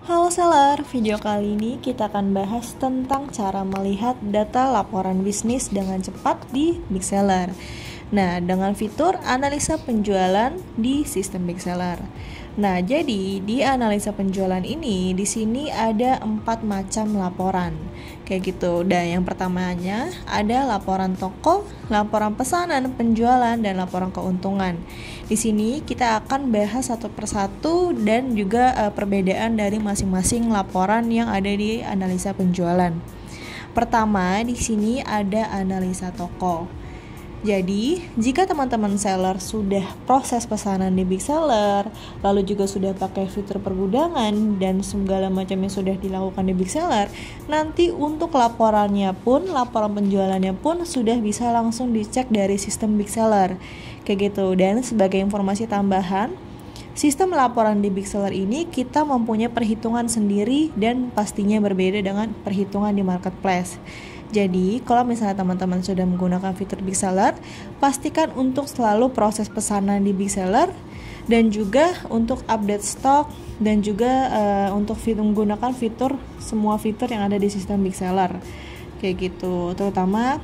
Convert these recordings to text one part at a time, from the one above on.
Halo seller, video kali ini kita akan bahas tentang cara melihat data laporan bisnis dengan cepat di Big Seller. Nah, dengan fitur analisa penjualan di sistem Big Seller. Nah, jadi di analisa penjualan ini, di sini ada 4 macam laporan. Kayak gitu. Dan yang pertamanya ada laporan toko, laporan pesanan, penjualan, dan laporan keuntungan. Di sini kita akan bahas satu persatu dan juga perbedaan dari masing-masing laporan yang ada di analisa penjualan. Pertama, di sini ada analisa toko. Jadi, jika teman-teman seller sudah proses pesanan di Big Seller, lalu juga sudah pakai fitur pergudangan dan segala macamnya sudah dilakukan di Big Seller, nanti untuk laporan penjualannya pun sudah bisa langsung dicek dari sistem Big Seller. Kayak gitu. Dan sebagai informasi tambahan, sistem laporan di Big Seller ini kita mempunyai perhitungan sendiri dan pastinya berbeda dengan perhitungan di marketplace. Jadi, kalau misalnya teman-teman sudah menggunakan fitur Big Seller, pastikan untuk selalu proses pesanan di Big Seller dan juga untuk update stok dan juga untuk menggunakan semua fitur yang ada di sistem Big Seller. Kayak gitu, terutama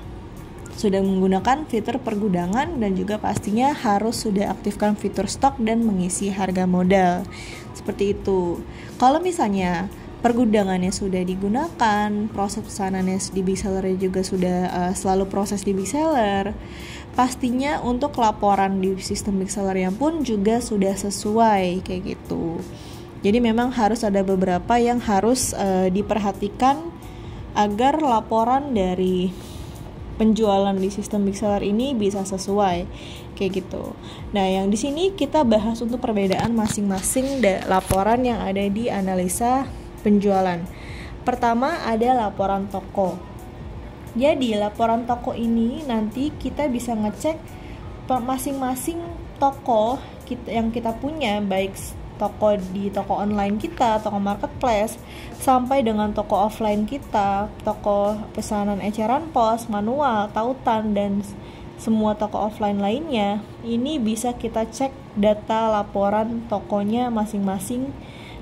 sudah menggunakan fitur pergudangan dan juga pastinya harus sudah aktifkan fitur stok dan mengisi harga modal. Seperti itu. Kalau misalnya pergudangannya sudah digunakan, proses pesanannya di Big Seller juga sudah selalu proses di Big Seller, pastinya untuk laporan di sistem Big Seller yang pun juga sudah sesuai kayak gitu. Jadi memang harus ada beberapa yang harus diperhatikan agar laporan dari penjualan di sistem Big Seller ini bisa sesuai kayak gitu. Nah, yang di sini kita bahas untuk perbedaan masing-masing laporan yang ada di analisa penjualan. Pertama ada laporan toko. Jadi laporan toko ini nanti kita bisa ngecek masing-masing toko yang kita punya, baik toko di toko online kita, toko marketplace, sampai dengan toko offline kita, toko pesanan eceran pos, manual, tautan, dan semua toko offline lainnya. Ini bisa kita cek data laporan tokonya masing-masing.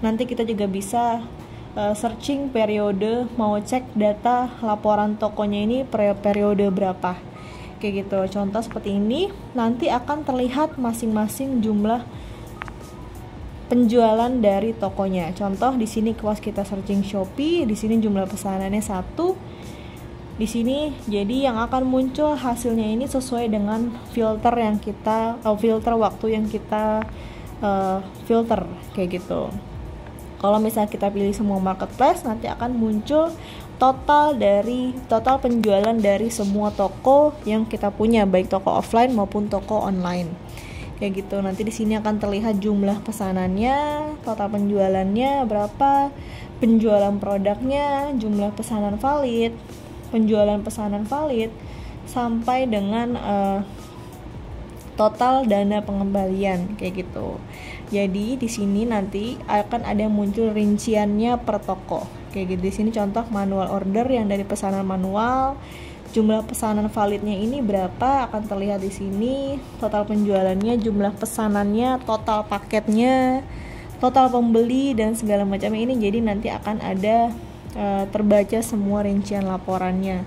Nanti kita juga bisa searching periode, mau cek data laporan tokonya ini periode berapa kayak gitu. Contoh seperti ini, nanti akan terlihat masing-masing jumlah penjualan dari tokonya. Contoh di sini pas kita searching Shopee, di sini jumlah pesanannya 1. Di sini jadi yang akan muncul hasilnya ini sesuai dengan filter waktu yang kita filter kayak gitu. Kalau misalnya kita pilih semua marketplace, nanti akan muncul total penjualan dari semua toko yang kita punya, baik toko offline maupun toko online. Kayak gitu. Nanti di sini akan terlihat jumlah pesanannya, total penjualannya berapa, penjualan produknya, jumlah pesanan valid, penjualan pesanan valid, sampai dengan total dana pengembalian kayak gitu. Jadi di sini nanti akan ada muncul rinciannya per toko. Kayak gitu. Di sini contoh manual order yang dari pesanan manual, jumlah pesanan validnya ini berapa akan terlihat di sini, total penjualannya, jumlah pesanannya, total paketnya, total pembeli dan segala macam ini. Jadi nanti akan ada terbaca semua rincian laporannya.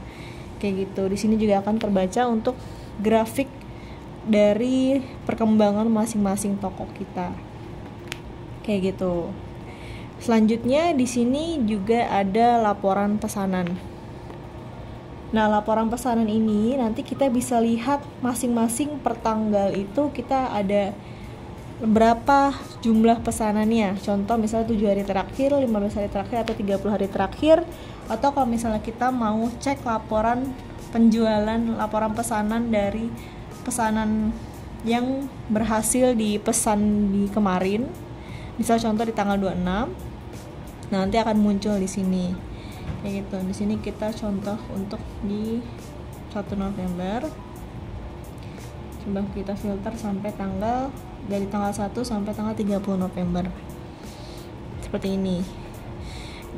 Kayak gitu. Di sini juga akan terbaca untuk grafik dari perkembangan masing-masing toko kita. Kayak gitu. Selanjutnya di sini juga ada laporan pesanan. Nah, laporan pesanan ini nanti kita bisa lihat masing-masing per tanggal itu kita ada berapa jumlah pesanannya. Contoh misalnya 7 hari terakhir, 15 hari terakhir, atau 30 hari terakhir. Atau kalau misalnya kita mau cek laporan pesanan dari pesanan yang berhasil dipesan di kemarin, misal contoh di tanggal 26, nanti akan muncul di sini kayak gitu. Di sini kita contoh untuk di 1 November, coba kita filter sampai dari tanggal 1 sampai tanggal 30 November seperti ini.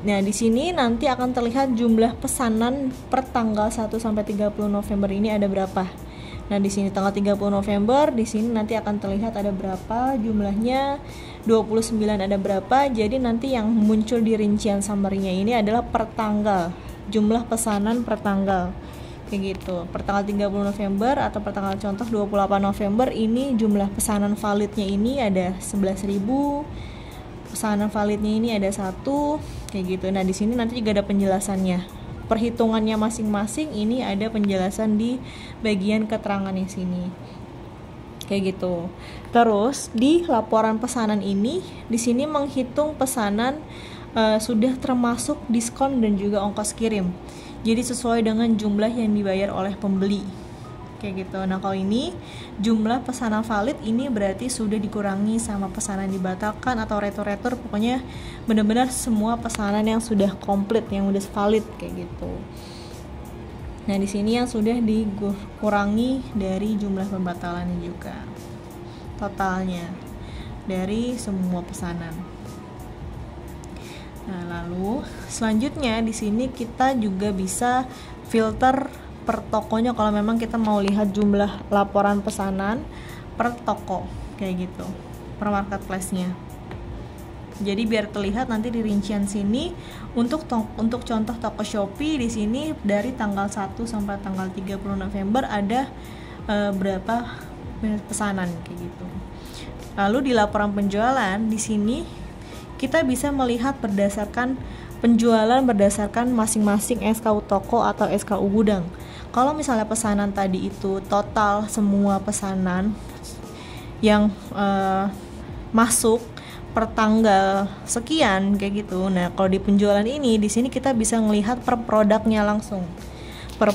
Nah, di sini nanti akan terlihat jumlah pesanan per tanggal 1 sampai 30 November ini ada berapa. Nah, di sini tanggal 30 November, di sini nanti akan terlihat ada berapa jumlahnya, 29 ada berapa. Jadi nanti yang muncul di rincian summary-nya ini adalah per tanggal, jumlah pesanan per tanggal. Kayak gitu. Per tanggal 30 November atau per tanggal contoh 28 November ini jumlah pesanan validnya ini ada 11.000. Pesanan validnya ini ada 1, kayak gitu. Nah, di sini nanti juga ada penjelasannya. Perhitungannya masing-masing ini ada penjelasan di bagian keterangannya sini. Kayak gitu. Terus di laporan pesanan ini di sini menghitung pesanan sudah termasuk diskon dan juga ongkos kirim. Jadi sesuai dengan jumlah yang dibayar oleh pembeli. Kayak gitu. Nah, kalau ini jumlah pesanan valid ini berarti sudah dikurangi sama pesanan dibatalkan atau retur-retur, pokoknya benar-benar semua pesanan yang sudah komplit, yang udah valid kayak gitu. Nah, di sini yang sudah dikurangi dari jumlah pembatalannya juga. Totalnya dari semua pesanan. Nah, lalu selanjutnya di sini kita juga bisa filter per tokonya kalau memang kita mau lihat jumlah laporan pesanan per toko kayak gitu, per marketplace-nya. Jadi biar terlihat nanti di rincian sini untuk contoh toko Shopee di sini dari tanggal 1 sampai tanggal 30 November ada berapa pesanan kayak gitu. Lalu di laporan penjualan di sini kita bisa melihat berdasarkan penjualan berdasarkan masing-masing SKU toko atau SKU gudang. Kalau misalnya pesanan tadi itu total semua pesanan yang masuk per tanggal sekian kayak gitu. Nah, kalau di penjualan ini di sini kita bisa melihat per produknya langsung. Per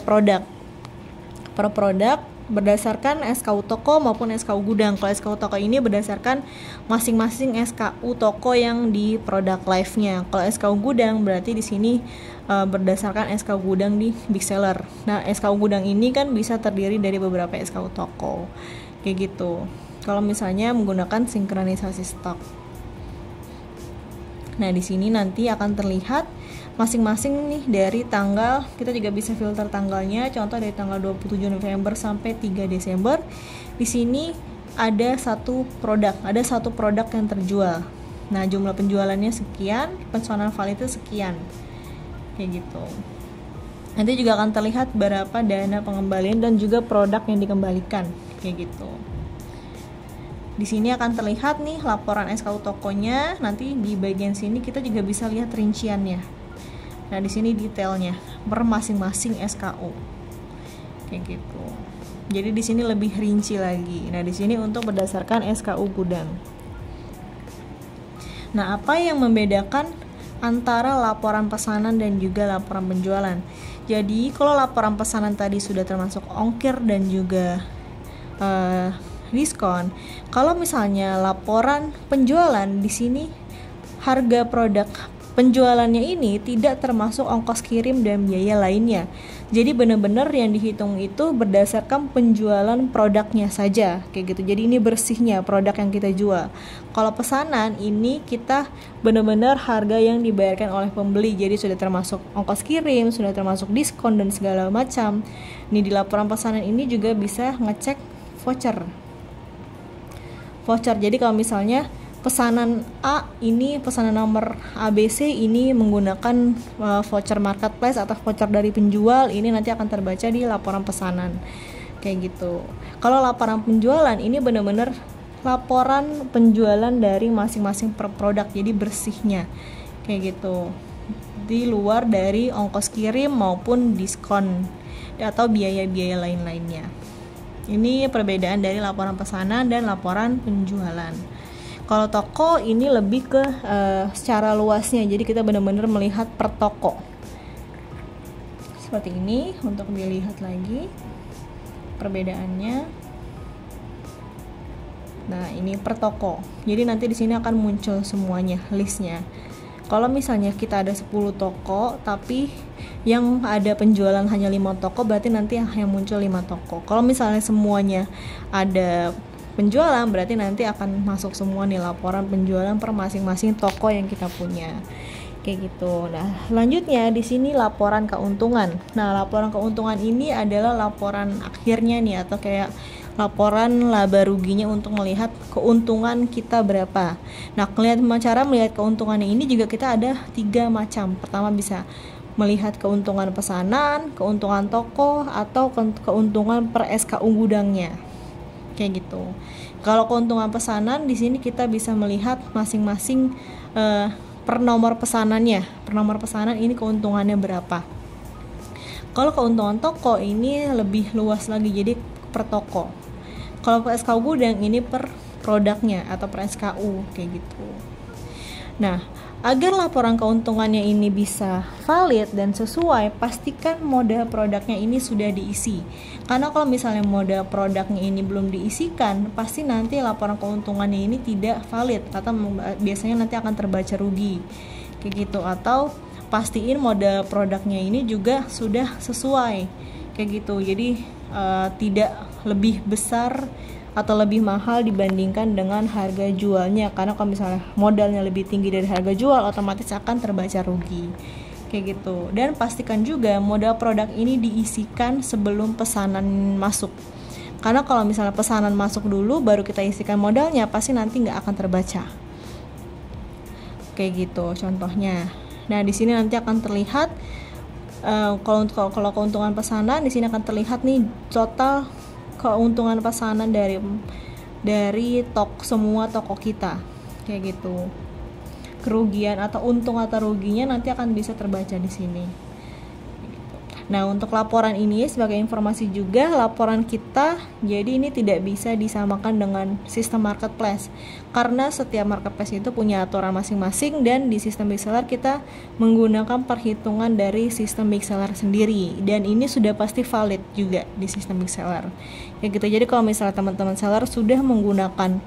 produk berdasarkan SKU toko maupun SKU gudang. Kalau SKU toko ini berdasarkan masing-masing SKU toko yang di produk live-nya. Kalau SKU gudang berarti di sini berdasarkan SKU gudang di Big Seller. Nah, SKU gudang ini kan bisa terdiri dari beberapa SKU toko. Kayak gitu. Kalau misalnya menggunakan sinkronisasi stok. Nah, di sini nanti akan terlihat masing-masing nih dari tanggal, kita juga bisa filter tanggalnya, contoh dari tanggal 27 November sampai 3 Desember. Di sini ada satu produk yang terjual. Nah, jumlah penjualannya sekian, pesanan valid itu sekian. Kayak gitu. Nanti juga akan terlihat berapa dana pengembalian dan juga produk yang dikembalikan, kayak gitu. Di sini akan terlihat nih laporan SKU tokonya. Nanti di bagian sini kita juga bisa lihat rinciannya. Nah, di sini detailnya per masing-masing SKU. Kayak gitu. Jadi di sini lebih rinci lagi. Nah, di sini untuk berdasarkan SKU gudang. Nah, apa yang membedakan antara laporan pesanan dan juga laporan penjualan? Jadi, kalau laporan pesanan tadi sudah termasuk ongkir dan juga diskon. Kalau misalnya laporan penjualan di sini harga produk penjualannya ini tidak termasuk ongkos kirim dan biaya lainnya. Jadi benar-benar yang dihitung itu berdasarkan penjualan produknya saja, kayak gitu. Jadi ini bersihnya produk yang kita jual. Kalau pesanan ini kita benar-benar harga yang dibayarkan oleh pembeli. Jadi sudah termasuk ongkos kirim, sudah termasuk diskon dan segala macam. Ini di laporan pesanan ini juga bisa ngecek voucher. Jadi kalau misalnya pesanan A ini, pesanan nomor ABC ini menggunakan voucher marketplace atau voucher dari penjual, ini nanti akan terbaca di laporan pesanan kayak gitu. Kalau laporan penjualan ini benar-benar laporan penjualan dari masing-masing per produk, jadi bersihnya kayak gitu, di luar dari ongkos kirim maupun diskon atau biaya-biaya lain-lainnya. Ini perbedaan dari laporan pesanan dan laporan penjualan. Kalau toko ini lebih ke secara luasnya, jadi kita benar-benar melihat per toko. Seperti ini untuk dilihat lagi perbedaannya. Nah, ini per toko. Jadi nanti di sini akan muncul semuanya, listnya. Kalau misalnya kita ada 10 toko, tapi yang ada penjualan hanya 5 toko, berarti nanti yang muncul 5 toko. Kalau misalnya semuanya ada penjualan, berarti nanti akan masuk semua nih laporan penjualan per masing-masing toko yang kita punya. Kayak gitu. Nah, selanjutnya di sini laporan keuntungan. Nah, laporan keuntungan ini adalah laporan akhirnya nih, atau kayak laporan laba ruginya untuk melihat keuntungan kita berapa. Nah, cara melihat keuntungannya ini juga kita ada 3 macam. Pertama bisa melihat keuntungan pesanan, keuntungan toko, atau keuntungan per SKU gudangnya. Kayak gitu. Kalau keuntungan pesanan di sini kita bisa melihat masing-masing per nomor pesanannya. Per nomor pesanan ini keuntungannya berapa. Kalau keuntungan toko ini lebih luas lagi, jadi per toko. Kalau per SKU gudang ini per produknya atau per SKU kayak gitu. Nah, agar laporan keuntungannya ini bisa valid dan sesuai, pastikan modal produknya ini sudah diisi. Karena kalau misalnya modal produknya ini belum diisikan, pasti nanti laporan keuntungannya ini tidak valid atau biasanya nanti akan terbaca rugi. Kayak gitu. Atau pastiin modal produknya ini juga sudah sesuai. Kayak gitu. Jadi tidak lebih besar atau lebih mahal dibandingkan dengan harga jualnya, karena kalau misalnya modalnya lebih tinggi dari harga jual, otomatis akan terbaca rugi kayak gitu. Dan pastikan juga modal produk ini diisikan sebelum pesanan masuk, karena kalau misalnya pesanan masuk dulu baru kita isikan modalnya, pasti nanti nggak akan terbaca kayak gitu contohnya. Nah, di sini nanti akan terlihat kalau keuntungan pesanan di sini akan terlihat nih total keuntungan pesanan dari semua toko kita kayak gitu. Kerugian atau untung atau ruginya nanti akan bisa terbaca di sini. Nah, untuk laporan ini sebagai informasi juga, laporan kita jadi ini tidak bisa disamakan dengan sistem marketplace, karena setiap marketplace itu punya aturan masing-masing, dan di sistem big seller kita menggunakan perhitungan dari sistem big seller sendiri, dan ini sudah pasti valid juga di sistem big seller kayak gitu. Jadi kalau misalnya teman-teman seller sudah menggunakan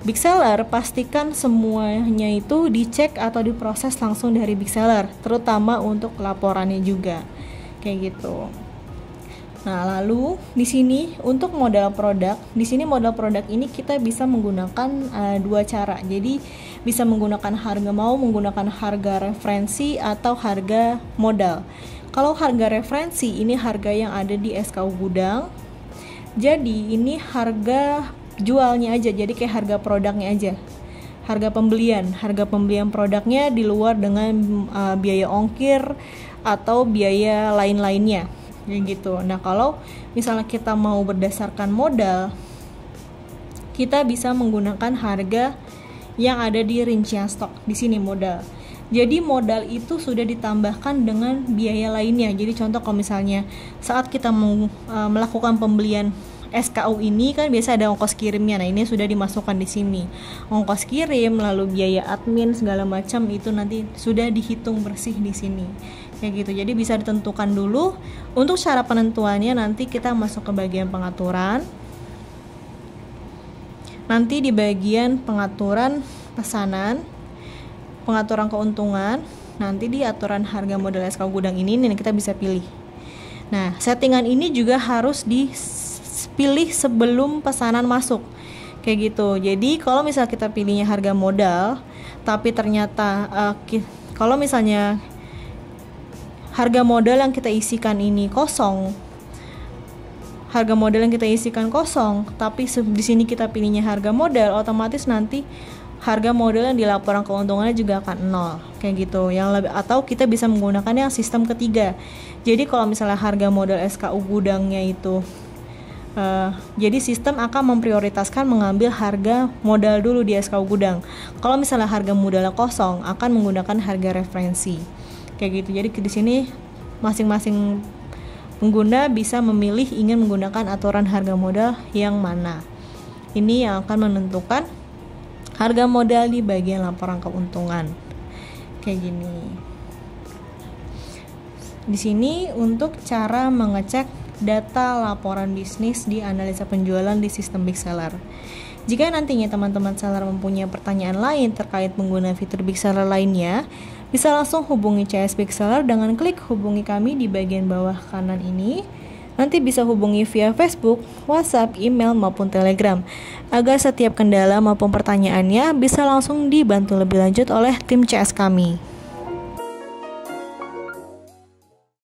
big seller, pastikan semuanya itu dicek atau diproses langsung dari big seller, terutama untuk laporannya juga kayak gitu. Nah, lalu di sini untuk modal produk, di sini modal produk ini kita bisa menggunakan 2 cara. Jadi bisa menggunakan menggunakan harga referensi atau harga modal. Kalau harga referensi ini harga yang ada di SKU gudang. Jadi ini harga jualnya aja, jadi kayak harga produknya aja. Harga pembelian produknya di luar dengan biaya ongkir atau biaya lain-lainnya gitu. Nah, kalau misalnya kita mau berdasarkan modal, kita bisa menggunakan harga yang ada di rincian stok. Di sini modal. Jadi modal itu sudah ditambahkan dengan biaya lainnya. Jadi contoh kalau misalnya saat kita melakukan pembelian SKU ini kan biasa ada ongkos kirimnya. Nah, ini sudah dimasukkan di sini. Ongkos kirim, lalu biaya admin segala macam itu nanti sudah dihitung bersih di sini. Kayak gitu. Jadi bisa ditentukan dulu. Untuk cara penentuannya nanti kita masuk ke bagian pengaturan. Nanti di bagian pengaturan pesanan, pengaturan keuntungan, nanti di aturan harga modal SKU gudang ini kita bisa pilih. Nah, settingan ini juga harus dipilih sebelum pesanan masuk. Kayak gitu. Jadi kalau misal kita pilihnya harga modal, tapi ternyata kalau misalnya harga modal yang kita isikan ini kosong, tapi di sini kita pilihnya harga modal, otomatis nanti harga modal yang di laporan keuntungannya juga akan 0 kayak gitu. Atau kita bisa menggunakan yang sistem ketiga. Jadi kalau misalnya harga modal SKU gudangnya itu jadi sistem akan memprioritaskan mengambil harga modal dulu di SKU gudang. Kalau misalnya harga modalnya kosong, akan menggunakan harga referensi kayak gitu. Jadi di sini masing-masing pengguna bisa memilih ingin menggunakan aturan harga modal yang mana. Ini yang akan menentukan harga modal di bagian laporan keuntungan. Kayak gini. Di sini untuk cara mengecek data laporan bisnis di analisa penjualan di sistem big seller. Jika nantinya teman-teman seller mempunyai pertanyaan lain terkait penggunaan fitur big seller lainnya, bisa langsung hubungi CS Big Seller dengan klik hubungi kami di bagian bawah kanan ini. Nanti bisa hubungi via Facebook, WhatsApp, email, maupun Telegram. Agar setiap kendala maupun pertanyaannya bisa langsung dibantu lebih lanjut oleh tim CS kami.